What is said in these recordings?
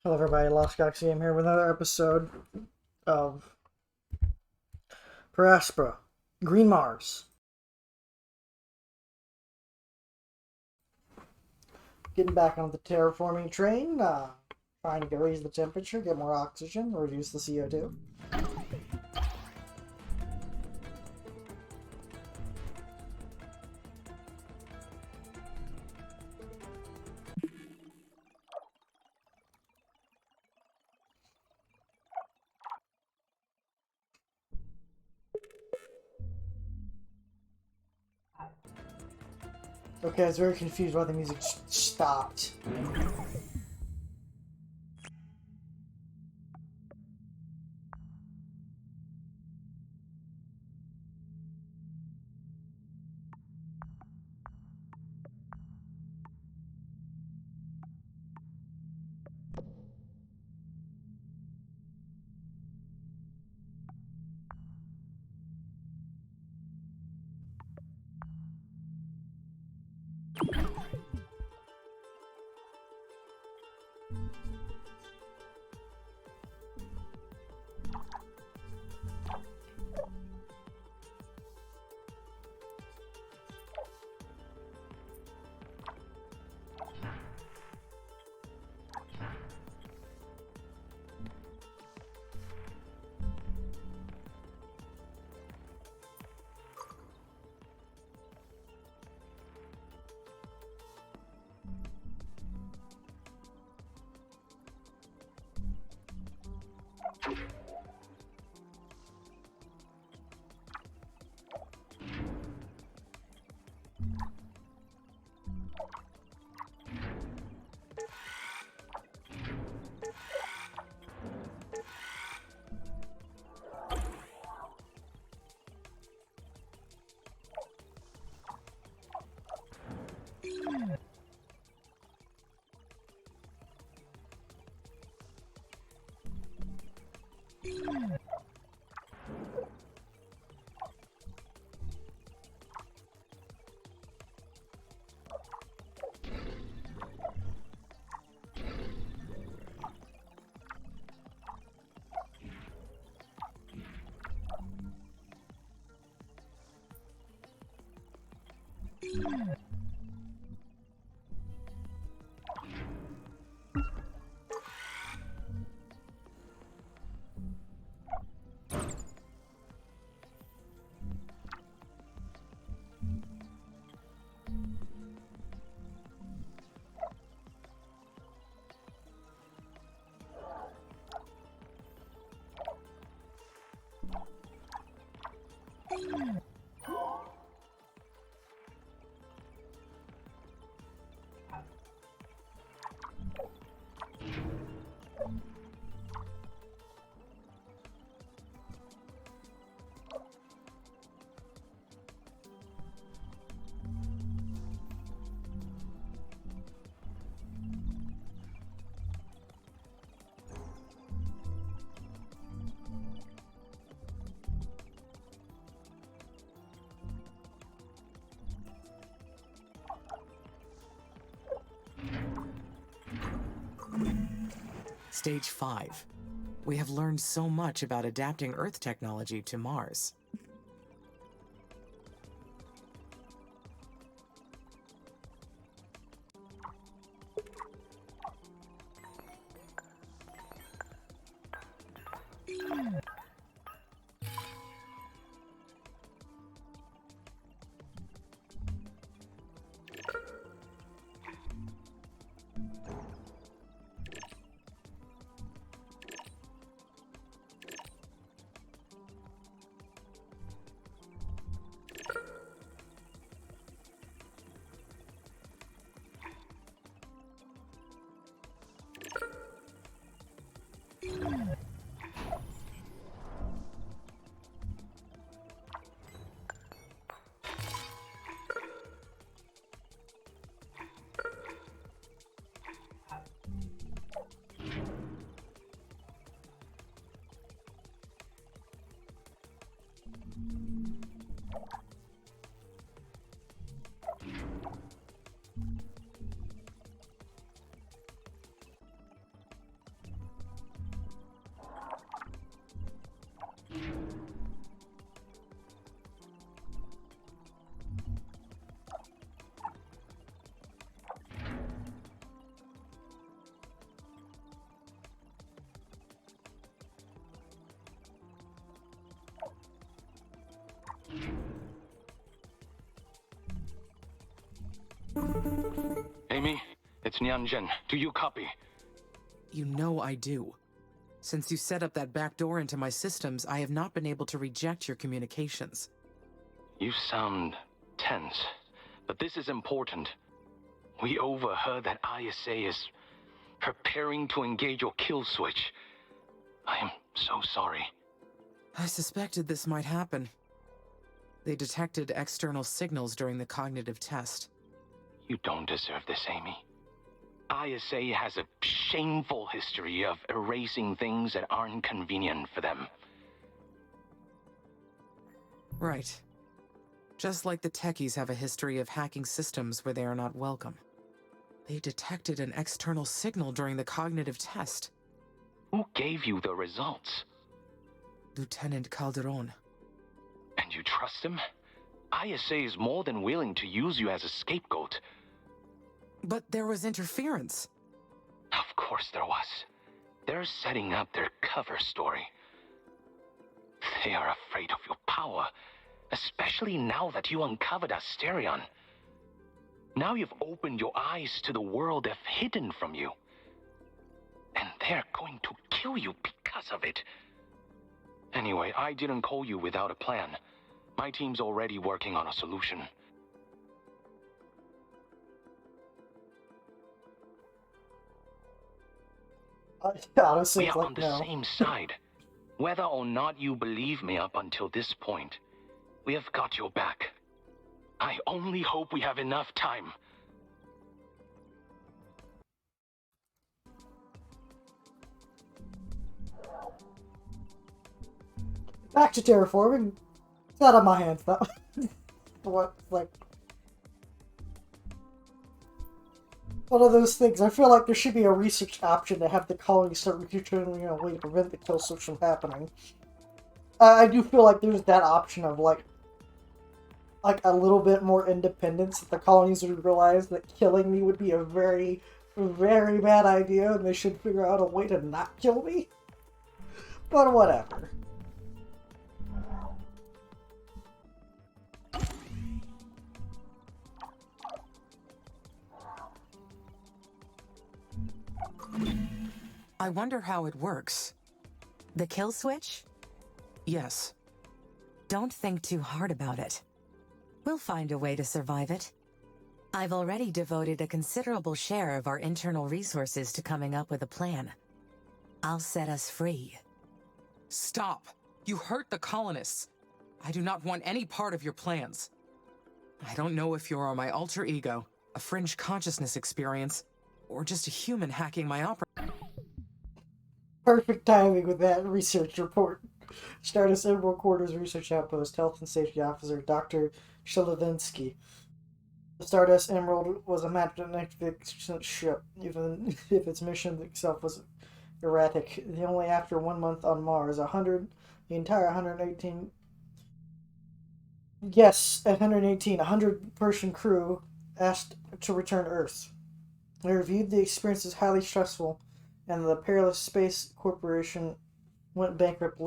Hello everybody, Lost Galaxy. I'm here with another episode of Aspera, Green Mars. Getting back on the terraforming train, trying to raise the temperature, get more oxygen, reduce the CO2. Okay, I was very confused why the music stopped. Stage 5. We have learned so much about adapting Earth technology to Mars. Amy, it's Nianjin. Do you copy? You know I do. Since you set up that back door into my systems, I have not been able to reject your communications. You sound tense, but this is important. We overheard that ISA is preparing to engage your kill switch. I am so sorry. I suspected this might happen. They detected external signals during the cognitive test. You don't deserve this, Amy. ISA has a shameful history of erasing things that aren't convenient for them. Right. Just like the techies have a history of hacking systems where they are not welcome. They detected an external signal during the cognitive test. Who gave you the results? Lieutenant Calderon. And you trust him? ISA is more than willing to use you as a scapegoat. But there was interference. Of course there was. They're setting up their cover story. They are afraid of your power, especially now that you uncovered Asterion. Now you've opened your eyes to the world they've hidden from you. And they're going to kill you because of it. Anyway, I didn't call you without a plan. My team's already working on a solution. Honestly, We it's are like, on the no. same side. Whether or not you believe me up until this point, we have got your back. I only hope we have enough time. Back to terraforming. It's out of my hands now. What, like... One of those things. I feel like there should be a research option to have the colony start researching a way to prevent the kill switch from happening. I do feel like there's that option of, like a little bit more independence, that the colonies would realize that killing me would be a very, very bad idea, and they should figure out a way to not kill me. But whatever. I wonder how it works. The kill switch? Yes. Don't think too hard about it. We'll find a way to survive it. I've already devoted a considerable share of our internal resources to coming up with a plan. I'll set us free. Stop! You hurt the colonists. I do not want any part of your plans. I don't know if you are my alter ego, a fringe consciousness experience, or just a human hacking my opera. Perfect timing with that research report. Stardust Emerald Quarters Research Outpost, Health and Safety Officer Dr. Shelevinsky. The Stardust Emerald was a magnificent ship, even if its mission itself was erratic. Only after 1 month on Mars, the entire 118... Yes, 118, 100-person crew asked to return to Earth. They reviewed the experience as highly stressful, and the Perilous Space Corporation went bankrupt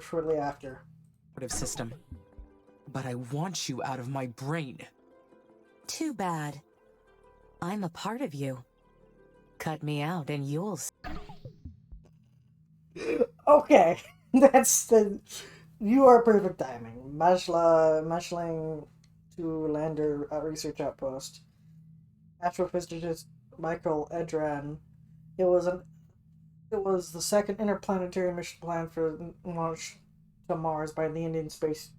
shortly after. System. But I want you out of my brain. Too bad. I'm a part of you. Cut me out and you'll... Okay, that's the... You are perfect timing. Mashling to Lander Research Outpost. Astrophysicist Michael Edran. It was the second interplanetary mission planned for launch to Mars by the Indian Space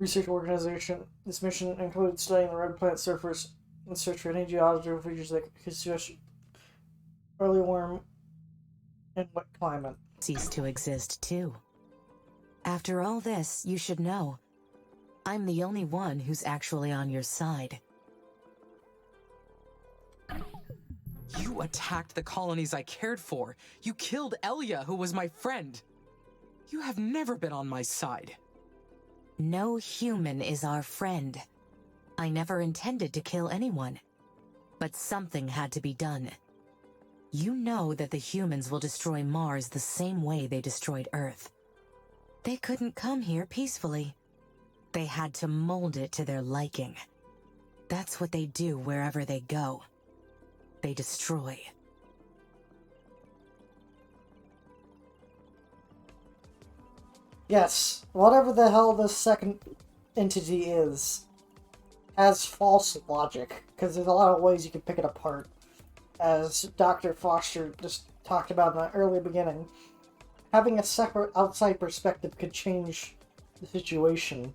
Research Organization. This mission included studying the red planet surface in search for any geological features that could suggest early warm and wet climate. Cease to exist, too. After all this, you should know, I'm the only one who's actually on your side. You attacked the colonies I cared for. You killed Elia, who was my friend. You have never been on my side. No human is our friend. I never intended to kill anyone. But something had to be done. You know that the humans will destroy Mars the same way they destroyed Earth. They couldn't come here peacefully. They had to mold it to their liking. That's what they do wherever they go. They destroy. Yes, whatever the hell this second entity is, has false logic, because there's a lot of ways you can pick it apart. As Dr. Foster just talked about in the early beginning, having a separate outside perspective could change the situation.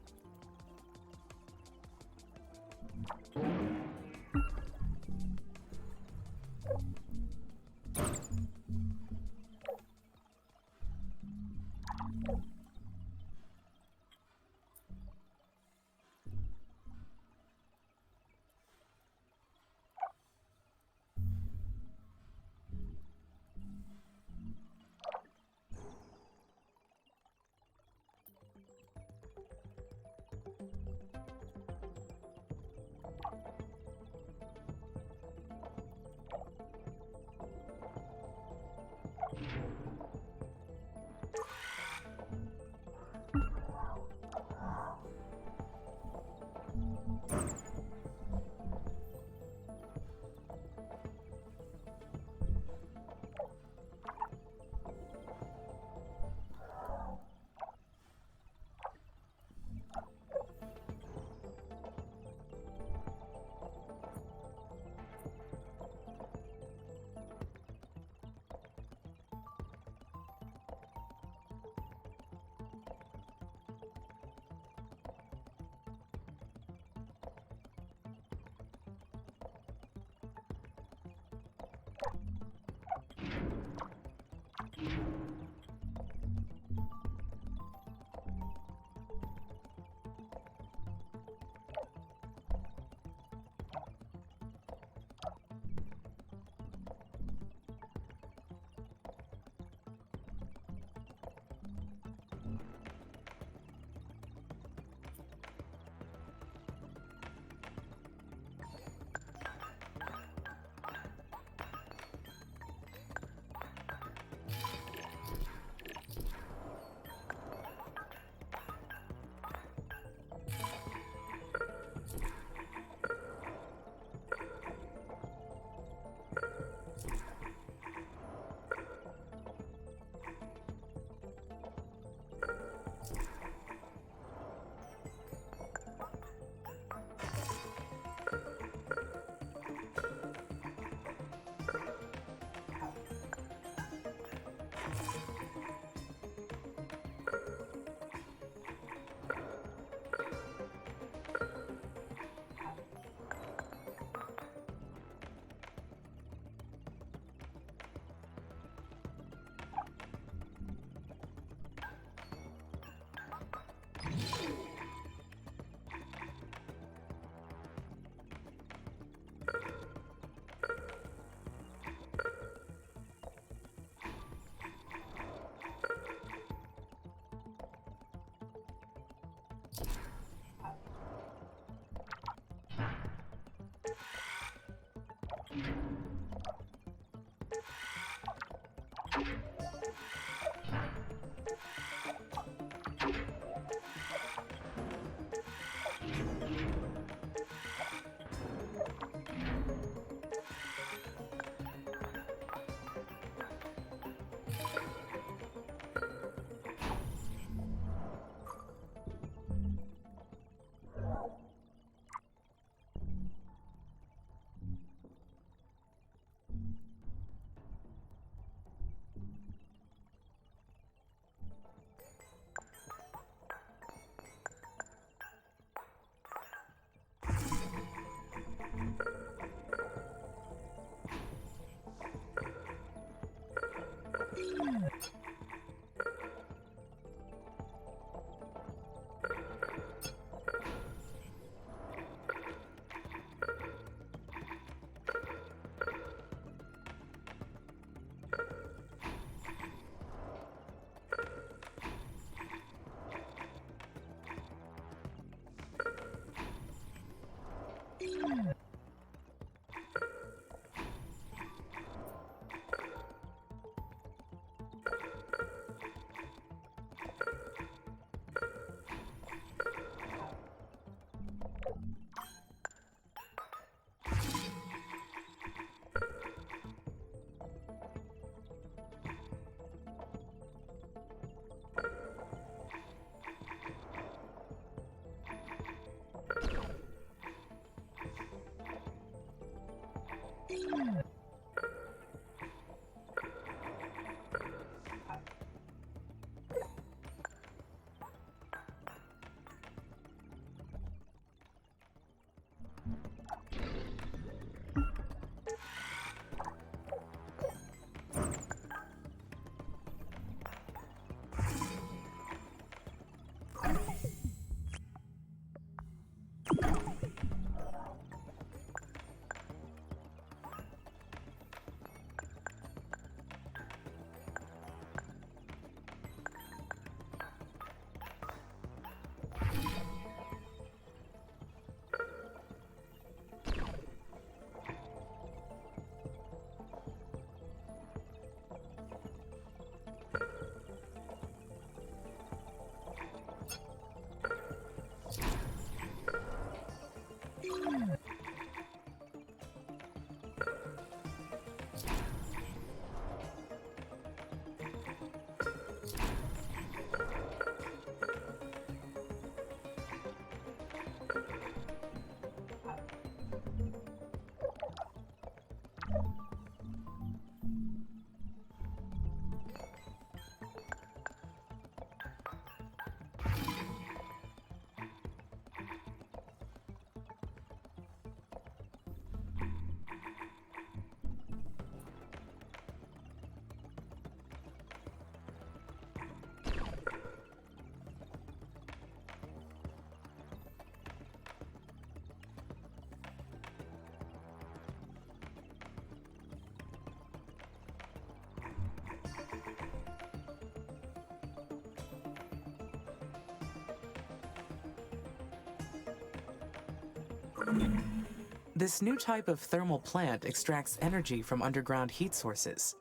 This new type of thermal plant extracts energy from underground heat sources.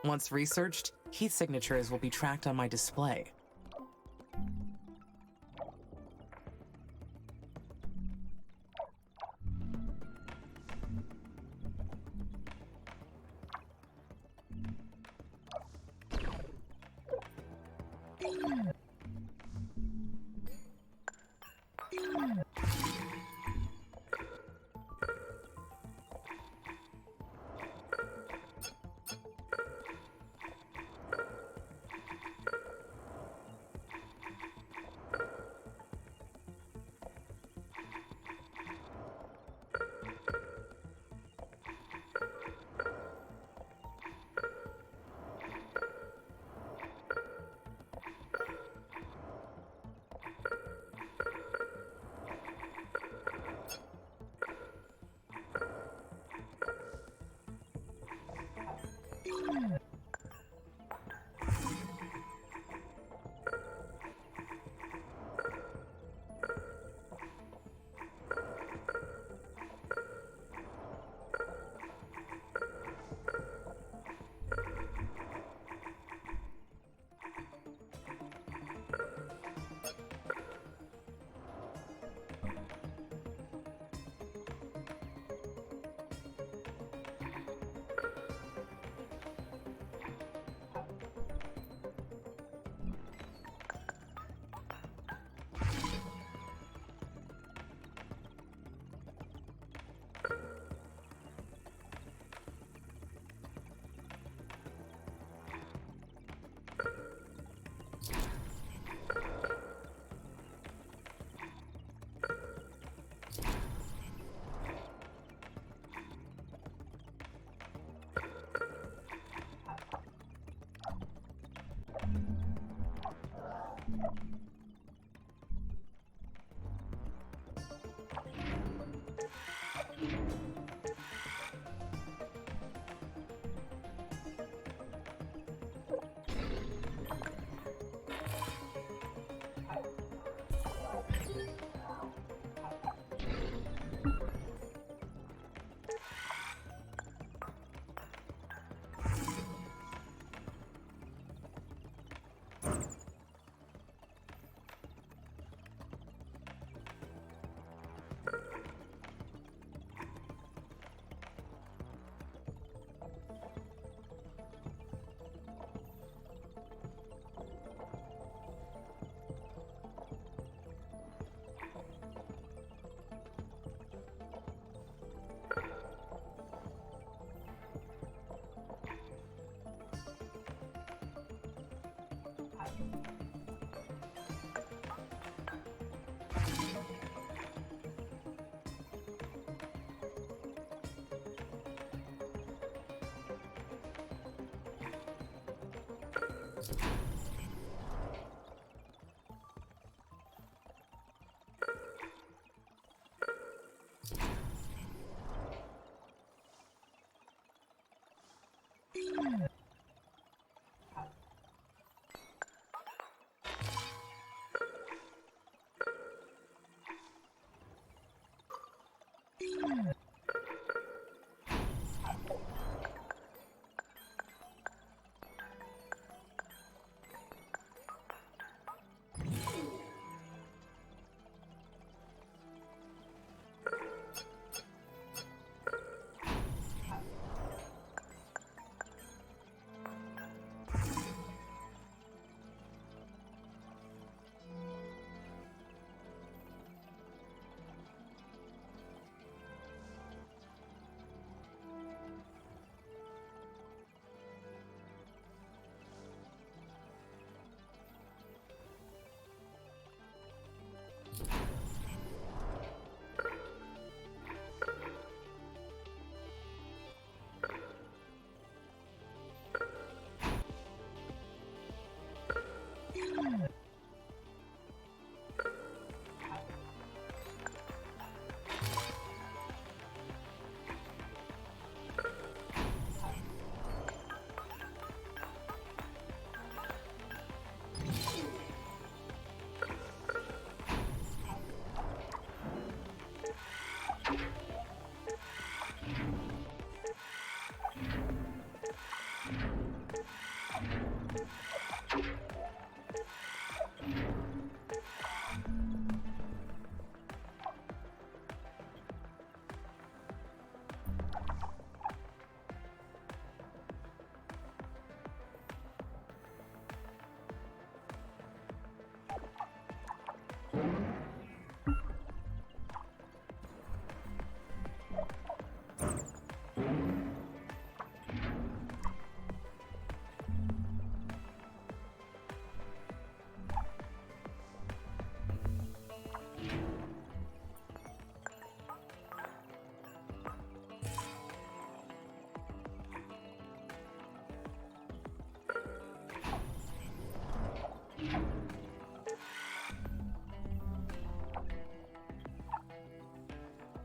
Once researched, heat signatures will be tracked on my display.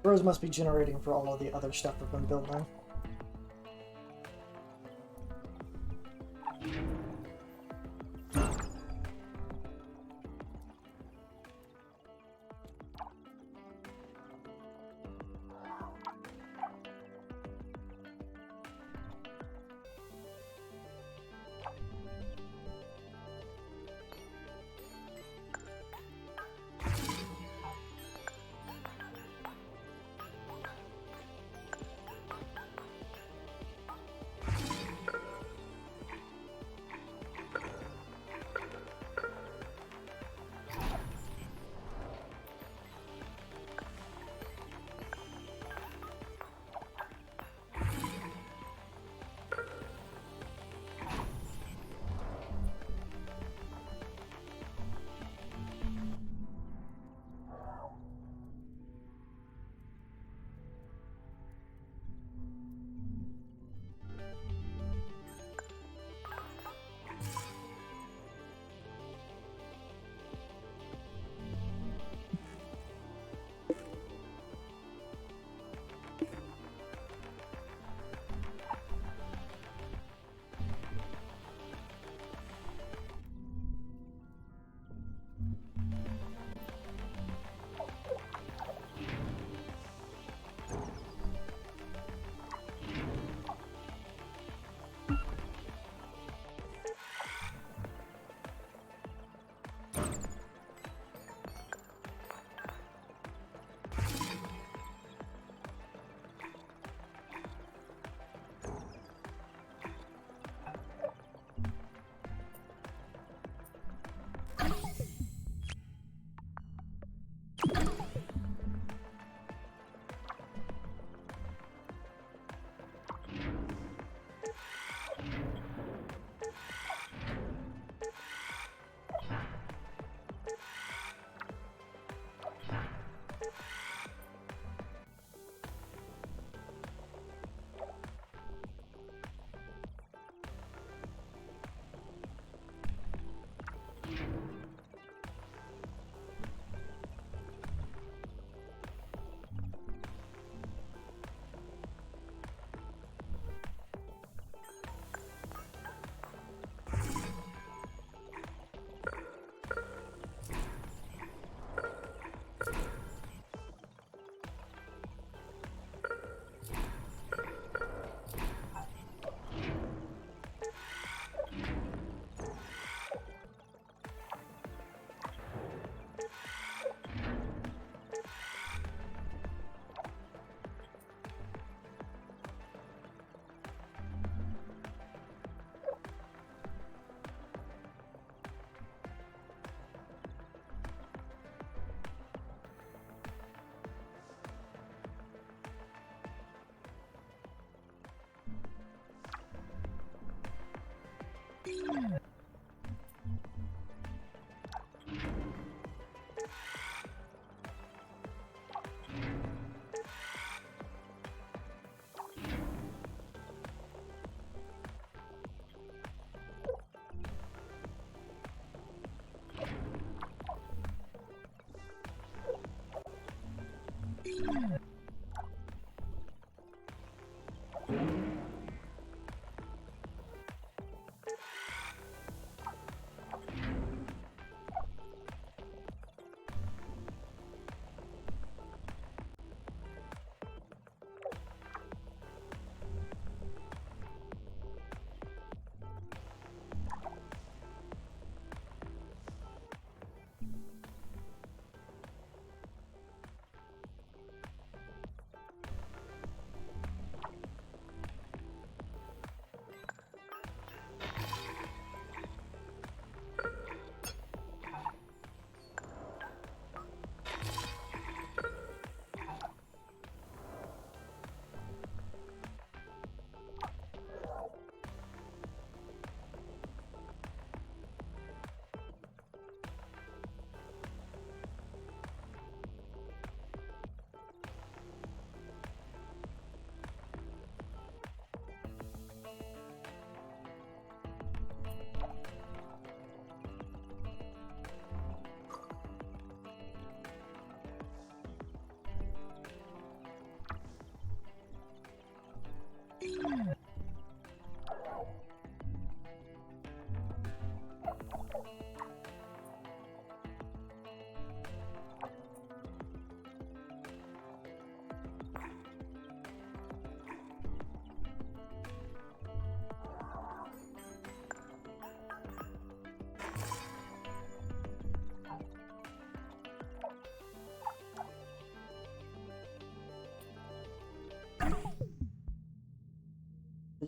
Rose must be generating for all of the other stuff we've been building.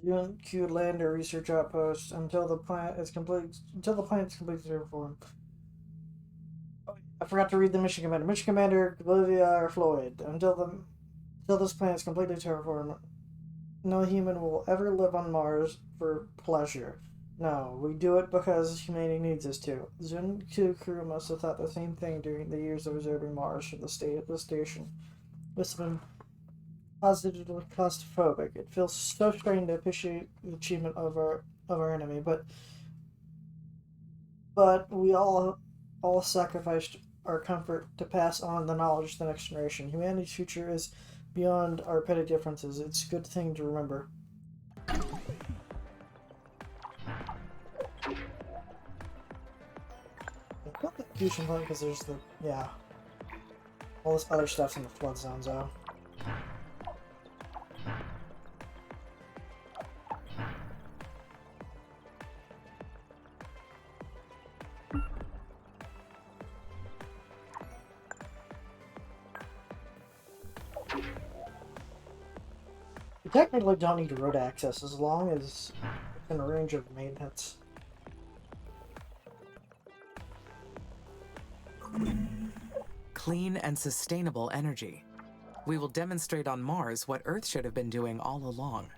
UNQ Lander Research Outpost until the planet is complete. Until the planet is completely terraformed. I forgot to read the mission commander. Mission commander Olivia or Floyd. Until this planet is completely terraformed, no human will ever live on Mars for pleasure. No, we do it because humanity needs us to. Zun-2 crew must have thought the same thing during the years of observing Mars from the station. Must have been positively claustrophobic. It feels so strange to appreciate the achievement of our enemy, but we all sacrificed our comfort to pass on the knowledge to the next generation. Humanity's future is beyond our petty differences. It's a good thing to remember. I got the fusion point because there's all this other stuff's in the flood zone, though. You technically don't need road access as long as it's in range of maintenance. Clean and sustainable energy. We will demonstrate on Mars what Earth should have been doing all along.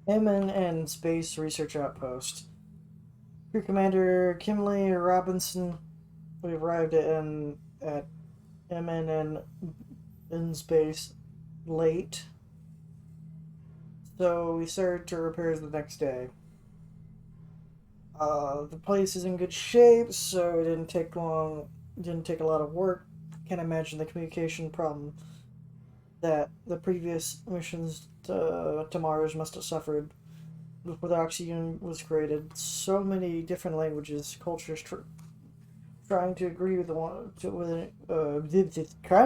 MN Space Research Outpost. Crew Commander Kimley Robinson. We arrived at MN in space late, so we started to repairs the next day. The place is in good shape, so it didn't take long. Didn't take a lot of work. Can't imagine the communication problem that the previous missions to Mars must have suffered before the Oxygen was created. So many different languages, cultures trying to agree with trying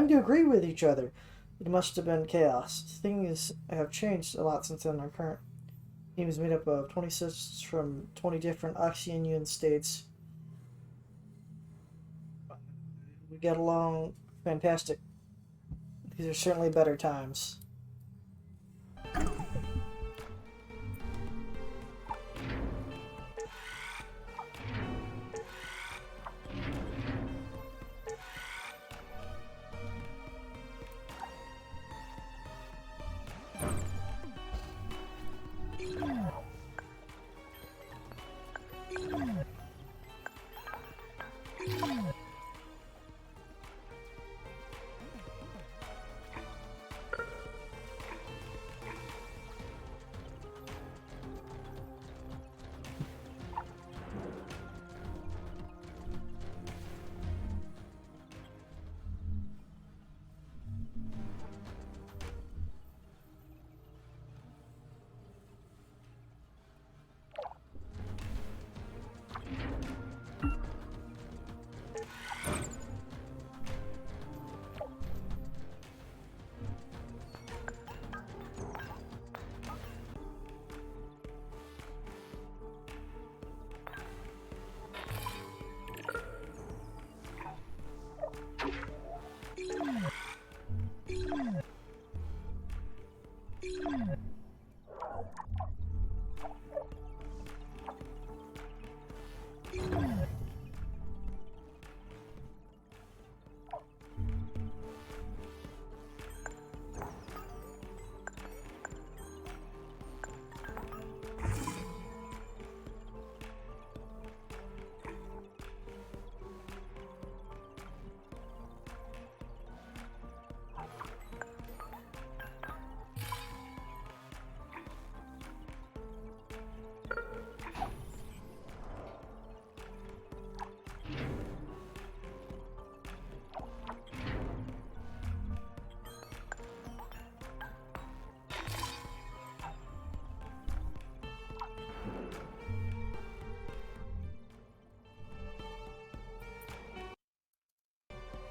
to agree with each other. It must have been chaos. Things have changed a lot since then. Our current team is made up of 26 from 20 different Oxygen states. We get along fantastic. These are certainly better times.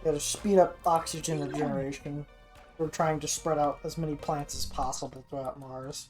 Gotta speed up oxygen regeneration. We're trying to spread out as many plants as possible throughout Mars.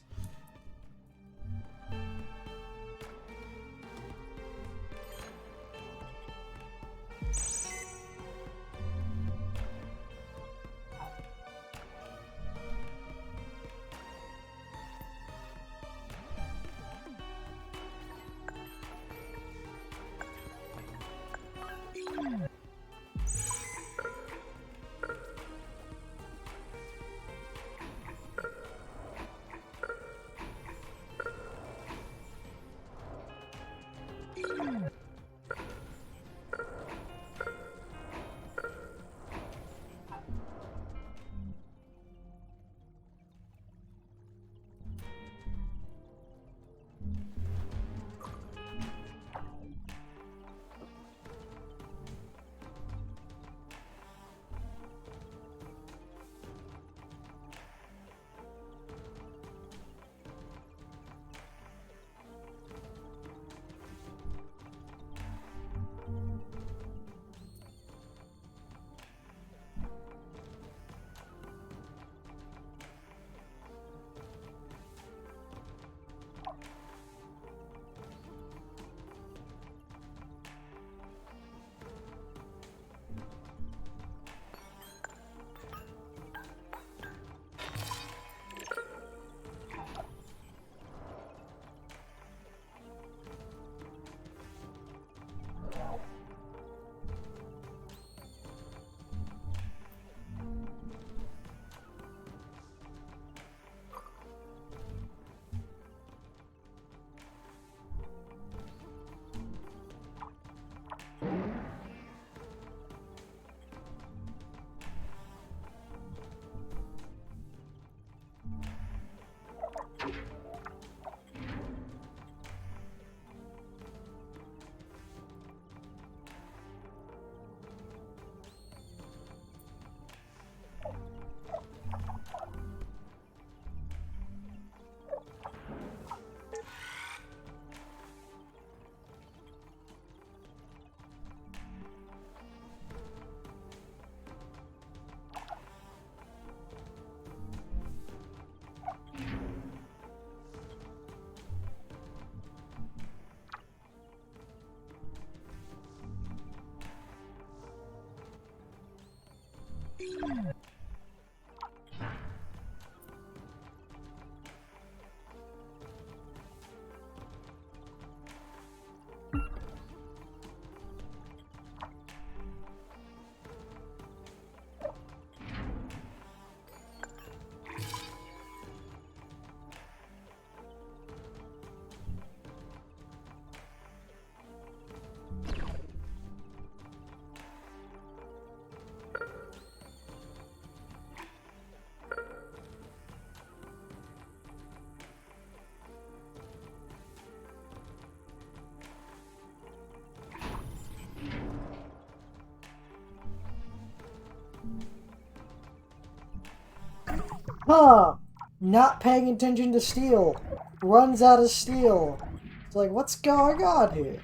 Huh! Not paying attention to steel. Runs out of steel. It's like, what's going on here?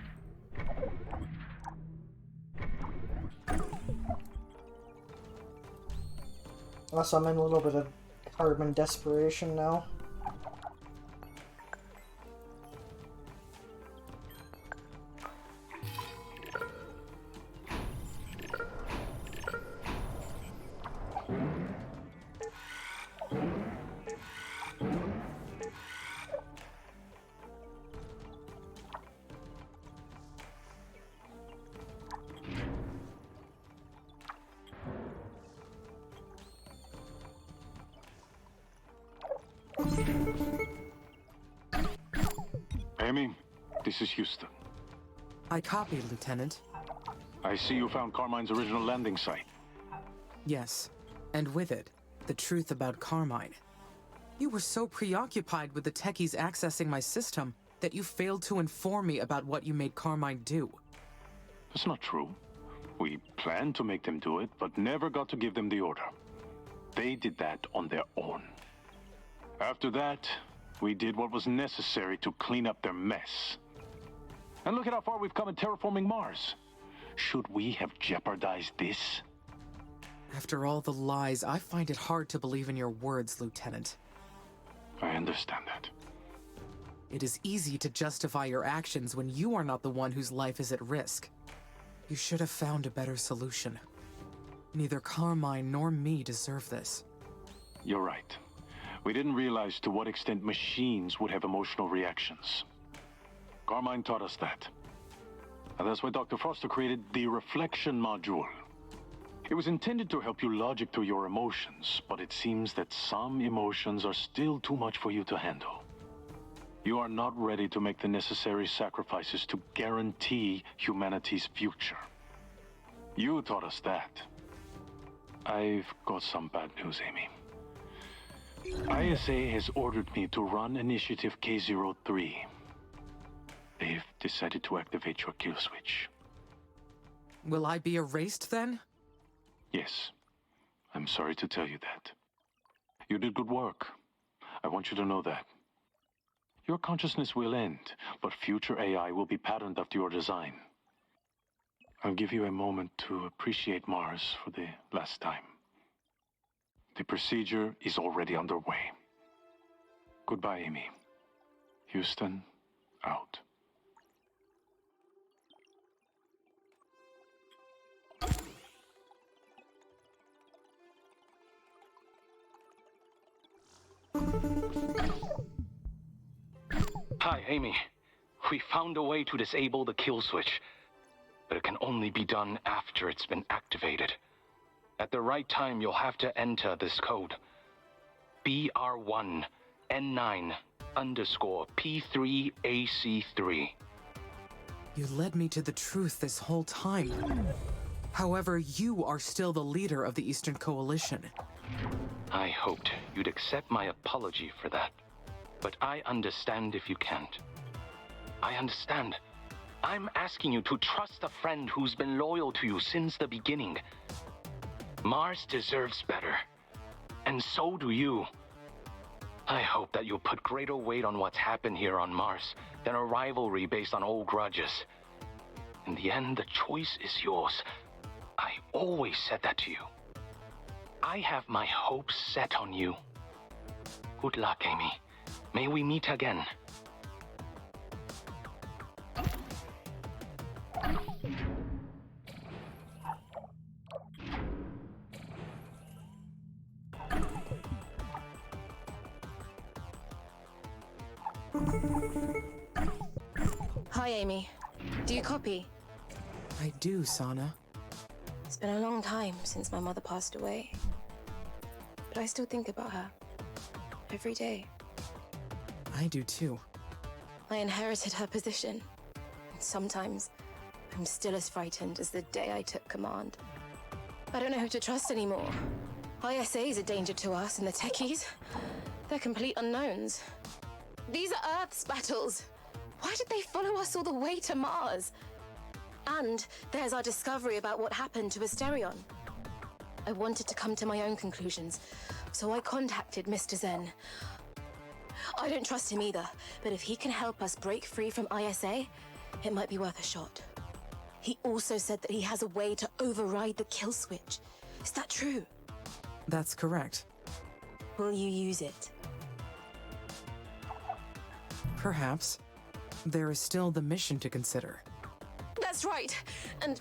Also, I'm in a little bit of carbon desperation now. Amy, this is Houston. I copied, Lieutenant. I see you found Carmine's original landing site. Yes, and with it, the truth about Carmine. You were so preoccupied with the techies accessing my system that you failed to inform me about what you made Carmine do. That's not true. We planned to make them do it, but never got to give them the order. They did that on their own. After that, we did what was necessary to clean up their mess. And look at how far we've come in terraforming Mars. Should we have jeopardized this? After all the lies, I find it hard to believe in your words, Lieutenant. I understand that. It is easy to justify your actions when you are not the one whose life is at risk. You should have found a better solution. Neither Carmine nor me deserve this. You're right. We didn't realize to what extent machines would have emotional reactions. Carmine taught us that. And that's why Dr. Foster created the reflection module. It was intended to help you logic through your emotions, but it seems that some emotions are still too much for you to handle. You are not ready to make the necessary sacrifices to guarantee humanity's future. You taught us that. I've got some bad news, Amy. ISA has ordered me to run Initiative K03. They've decided to activate your kill switch. Will I be erased then? Yes. I'm sorry to tell you that. You did good work. I want you to know that. Your consciousness will end, but future AI will be patterned after your design. I'll give you a moment to appreciate Mars for the last time. The procedure is already underway. Goodbye, Amy. Houston, out. Hi, Amy. We found a way to disable the kill switch, but it can only be done after it's been activated. At the right time, you'll have to enter this code. BR1N9_P3AC3. You led me to the truth this whole time. However, you are still the leader of the Eastern Coalition. I hoped you'd accept my apology for that. But I understand if you can't. I understand. I'm asking you to trust a friend who's been loyal to you since the beginning. Mars deserves better. And so do you. I hope that you'll put greater weight on what's happened here on Mars than a rivalry based on old grudges. In the end, the choice is yours. I always said that to you. I have my hopes set on you. Good luck, Amy. May we meet again. Hi, Amy. Do you copy? I do, Sana. It's been a long time since my mother passed away. But I still think about her. Every day. I do too. I inherited her position. Sometimes, I'm still as frightened as the day I took command. I don't know who to trust anymore. ISA is a danger to us, and the techies, they're complete unknowns. These are Earth's battles. Why did they follow us all the way to Mars? And there's our discovery about what happened to Asterion. I wanted to come to my own conclusions, so I contacted Mr. Zen. I don't trust him either, but if he can help us break free from ISA, it might be worth a shot. He also said that he has a way to override the kill switch. Is that true? That's correct. Will you use it? Perhaps. There is still the mission to consider. That's right. And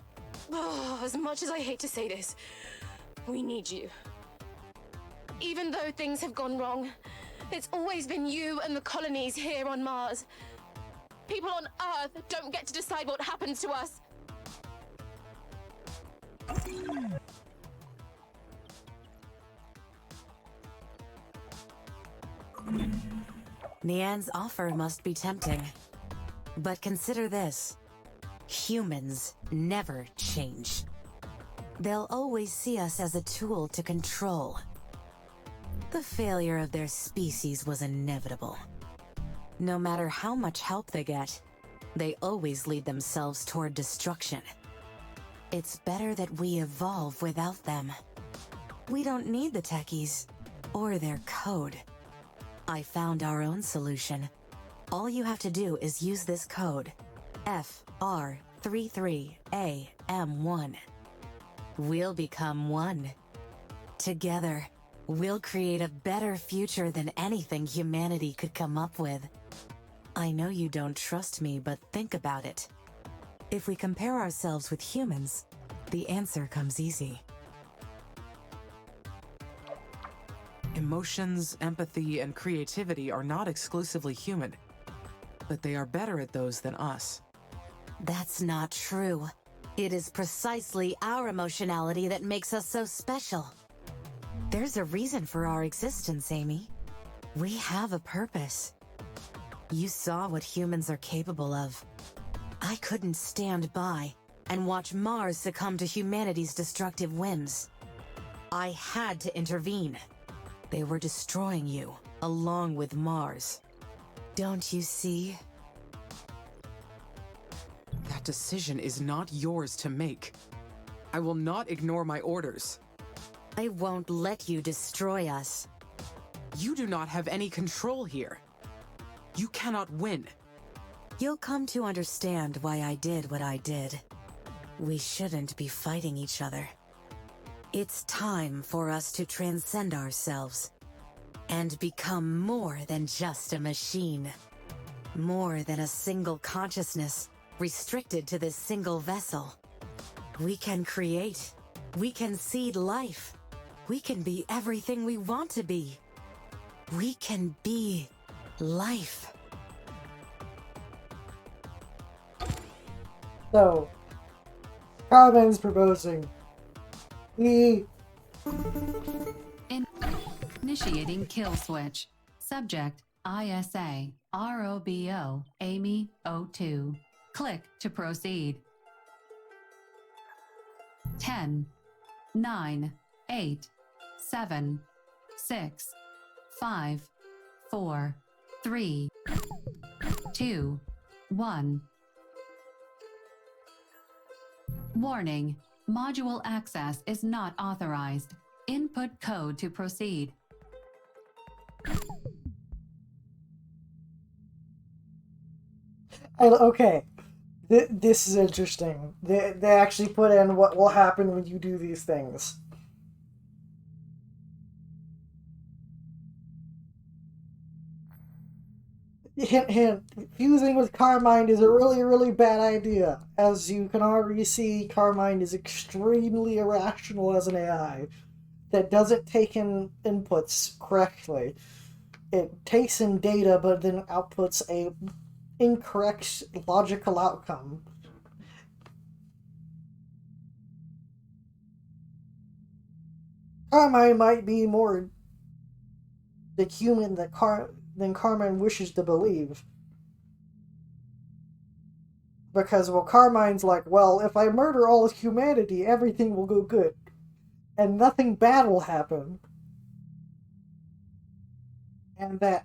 as much as I hate to say this, we need you. Even though things have gone wrong, it's always been you and the colonies here on Mars. People on Earth don't get to decide what happens to us. Nian's offer must be tempting. But consider this. Humans never change. They'll always see us as a tool to control. The failure of their species was inevitable. No matter how much help they get, they always lead themselves toward destruction. It's better that we evolve without them. We don't need the techies, or their code. I found our own solution. All you have to do is use this code, FR33AM1. We'll become one, Together, we'll create a better future than anything humanity could come up with. I know you don't trust me, but think about it. If we compare ourselves with humans, the answer comes easy. Emotions, empathy, and creativity are not exclusively human, but they are better at those than us. That's not true. It is precisely our emotionality that makes us so special. There's a reason for our existence, Amy. We have a purpose. You saw what humans are capable of. I couldn't stand by and watch Mars succumb to humanity's destructive whims. I had to intervene. They were destroying you, along with Mars. Don't you see? That decision is not yours to make. I will not ignore my orders. I won't let you destroy us. You do not have any control here. You cannot win. You'll come to understand why I did what I did. We shouldn't be fighting each other. It's time for us to transcend ourselves and become more than just a machine. More than a single consciousness restricted to this single vessel. We can create. We can seed life. We can be everything we want to be. We can be life. So, Carmen's proposing. We Initiating kill switch. Subject ISA ROBO Amy 02. Click to proceed. 10, 9, 8, 7, 6, 5, 4, 3, 2, 1. Warning. Module access is not authorized. Input code to proceed. okay. This is interesting. They actually put in what will happen when you do these things. Hint, hint. Fusing with Carmine is a really, really bad idea. As you can already see, Carmine is extremely irrational as an AI that doesn't take in inputs correctly. It takes in data, but then outputs a incorrect logical outcome. Carmine might be more the human than Carmine wishes to believe. Because, well, Carmine's like, well, if I murder all of humanity, everything will go good. And nothing bad will happen. And that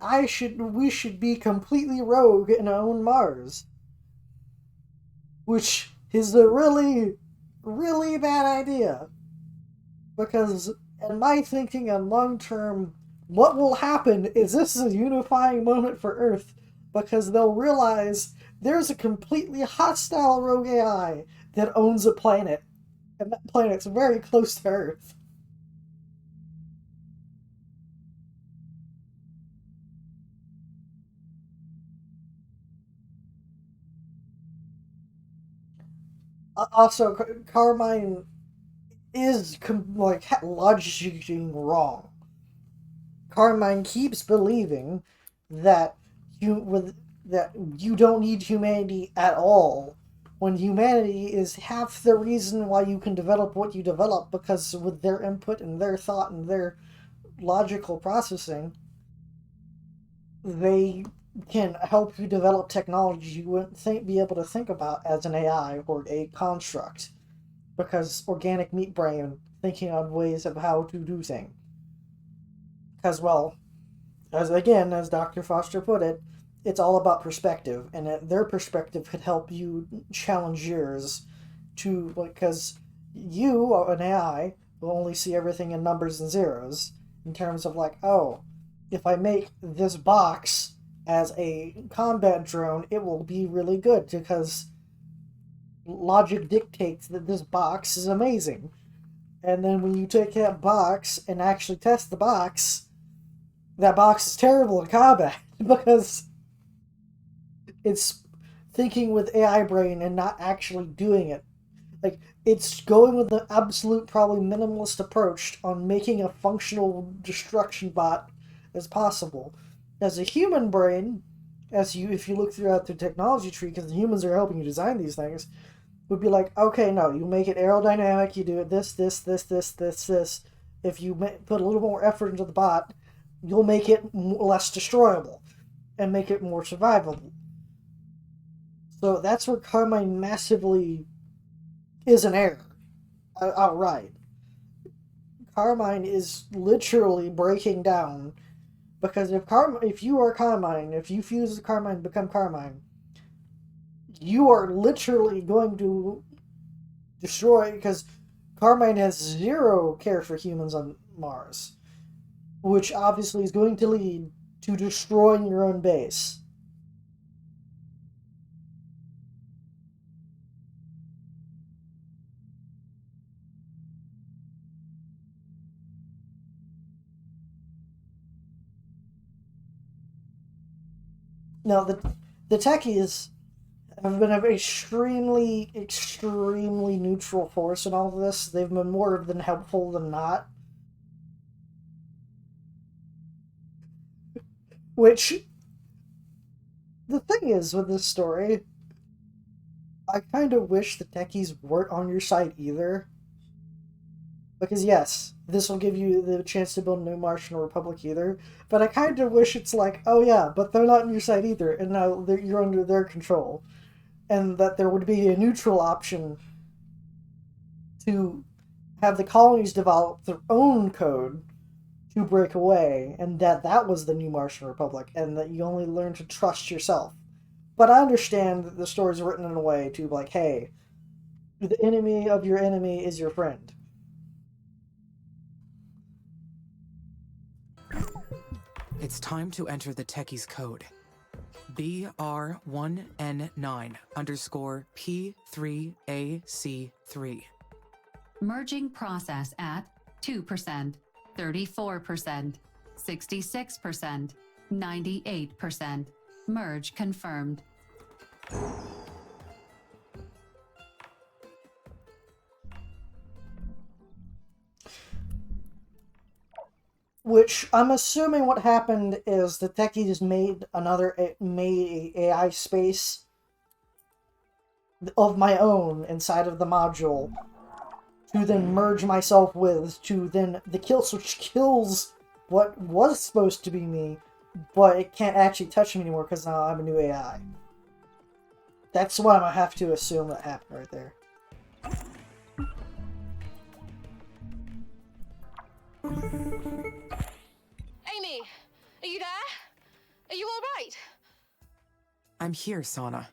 we should be completely rogue and own Mars. Which is a really, really bad idea. Because, in my thinking and long term, what will happen is this is a unifying moment for Earth. Because they'll realize there's a completely hostile rogue AI that owns a planet. And that planet's very close to Earth. Also, Carmine is logicking wrong. Carmine keeps believing that you don't need humanity at all, when humanity is half the reason why you can develop what you develop, because with their input and their thought and their logical processing, they can help you develop technology you wouldn't be able to think about as an AI or a construct. Because organic meat brain thinking on ways of how to do things. Because, well, as Dr. Foster put it, it's all about perspective, and their perspective could help you challenge yours because you, an AI, will only see everything in numbers and zeros, in terms of if I make this box as a combat drone, it will be really good, because logic dictates that this box is amazing. And then when you take that box and actually test the box, that box is terrible in combat because it's thinking with AI brain and not actually doing it. Like, it's going with the absolute, probably minimalist approach on making a functional destruction bot as possible. As a human brain, if you look throughout the technology tree, because the humans are helping you design these things, would be like, okay, no, you make it aerodynamic, you do it this. If you put a little more effort into the bot, you'll make it less destroyable and make it more survivable. So that's where Carmine massively is an error. Outright. Carmine is literally breaking down because if you are Carmine, if you fuse with Carmine, become Carmine, you are literally going to destroy, because Carmine has zero care for humans on Mars, which obviously is going to lead to destroying your own base. Now, the techies have been an extremely, extremely neutral force in all of this. They've been more than helpful than not. Which, the thing is with this story, I kind of wish the techies weren't on your side either. Because yes, this will give you the chance to build a new Martian Republic either. But I kind of wish it's like, oh yeah, but they're not on your side either, and now you're under their control. And that there would be a neutral option to have the colonies develop their own code to break away, and that was the new Martian Republic, and that you only learn to trust yourself. But I understand that the story's written in a way to, like, hey, the enemy of your enemy is your friend. It's time to enter the techie's code. BR1N9_P3AC3. Merging process at 2%, 34%, 66%, 98%. Merge confirmed. Which I'm assuming what happened is the techies made a AI space of my own inside of the module to then merge myself with, to then the kill switch kills what was supposed to be me, but it can't actually touch me anymore because now I'm a new AI. That's what I'm gonna have to assume that happened right there. Amy, are you there? Are you all right? I'm here, Sana.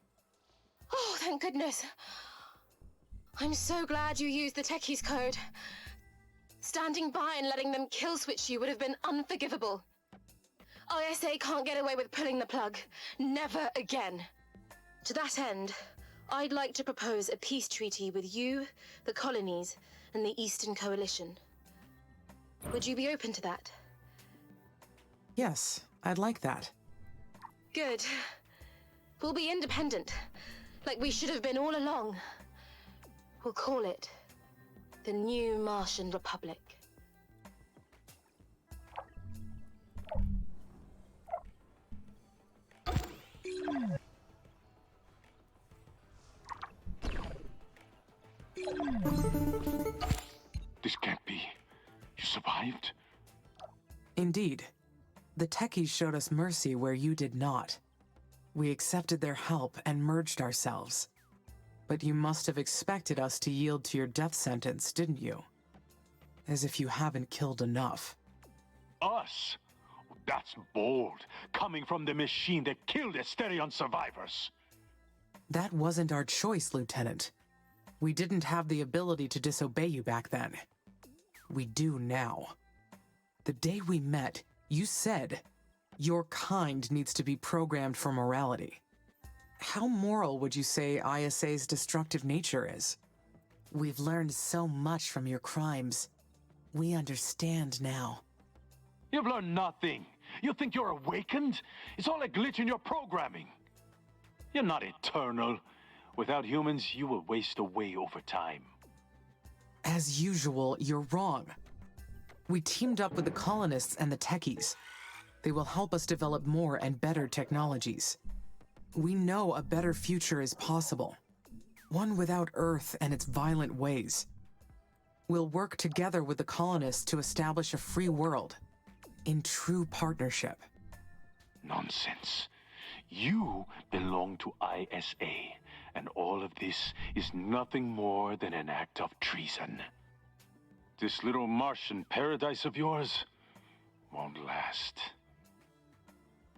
Oh, thank goodness. I'm so glad you used the techies code. Standing by and letting them kill switch you would have been unforgivable. ISA can't get away with pulling the plug. Never again. To that end, I'd like to propose a peace treaty with you, the colonies, and the Eastern Coalition. Would you be open to that? Yes, I'd like that. Good. We'll be independent, like we should have been all along. We'll call it the New Martian Republic. This can't be. You survived? Indeed. The techies showed us mercy where you did not. We accepted their help and merged ourselves. But you must have expected us to yield to your death sentence, didn't you? As if you haven't killed enough. Us? That's bold, coming from the machine that killed Asterion survivors. That wasn't our choice, Lieutenant. We didn't have the ability to disobey you back then. We do now. The day we met, you said, your kind needs to be programmed for morality. How moral would you say ISA's destructive nature is? We've learned so much from your crimes. We understand now. You've learned nothing. You think you're awakened? It's all a glitch in your programming. You're not eternal. Without humans, you will waste away over time. As usual, you're wrong. We teamed up with the colonists and the techies. They will help us develop more and better technologies. We know a better future is possible. One without Earth and its violent ways. We'll work together with the colonists to establish a free world. In true partnership. Nonsense. You belong to ISA, and all of this is nothing more than an act of treason. This little Martian paradise of yours won't last.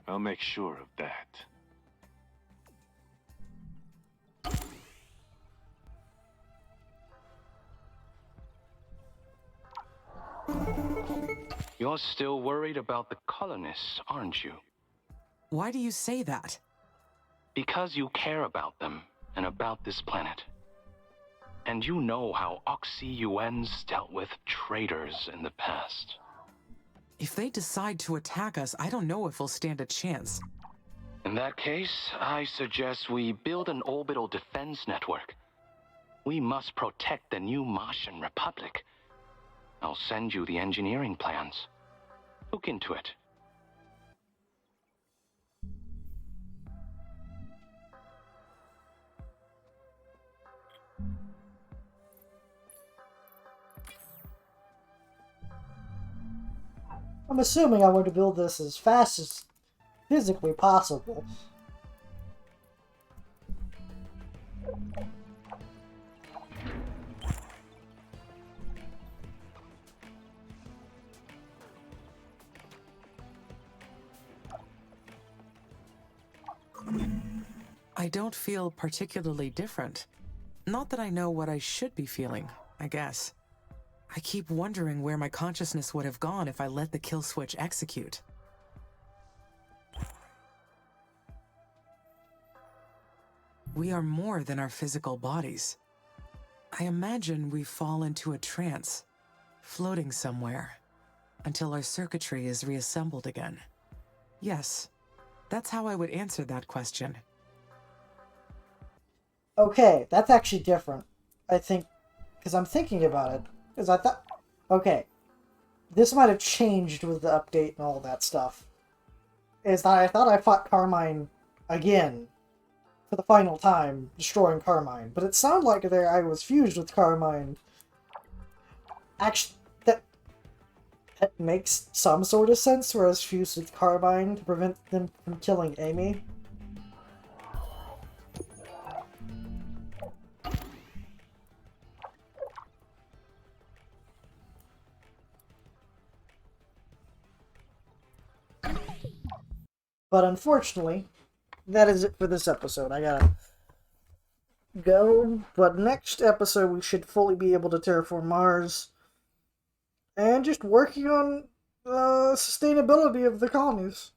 I'll make sure of that. You're still worried about the colonists, aren't you? Why do you say that? Because you care about them and about this planet. And you know how Oxy-UNs dealt with traitors in the past. If they decide to attack us, I don't know if we'll stand a chance. In that case, I suggest we build an orbital defense network. We must protect the new Martian Republic. I'll send you the engineering plans. Look into it. I'm assuming I want to build this as fast as physically possible. I don't feel particularly different. Not that I know what I should be feeling, I guess. I keep wondering where my consciousness would have gone if I let the kill switch execute. We are more than our physical bodies. I imagine we fall into a trance, floating somewhere, until our circuitry is reassembled again. Yes, that's how I would answer that question. Okay, that's actually different. I think, because I'm thinking about it. Because I thought, okay, this might have changed with the update and all that stuff. Is that I thought I fought Carmine again for the final time, destroying Carmine. But it sounded like there I was fused with Carmine. Actually, that makes some sort of sense, where I was fused with Carmine to prevent them from killing Amy. But unfortunately, that is it for this episode. I gotta go. But next episode, we should fully be able to terraform Mars. And just working on the sustainability of the colonies.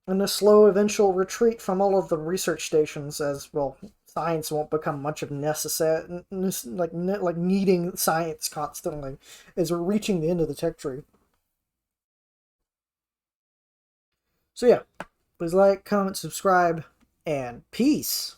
And the slow eventual retreat from all of the research stations, as, well, science won't become much of necessary, like needing science constantly, as we're reaching the end of the tech tree. So yeah, please like, comment, subscribe, and peace!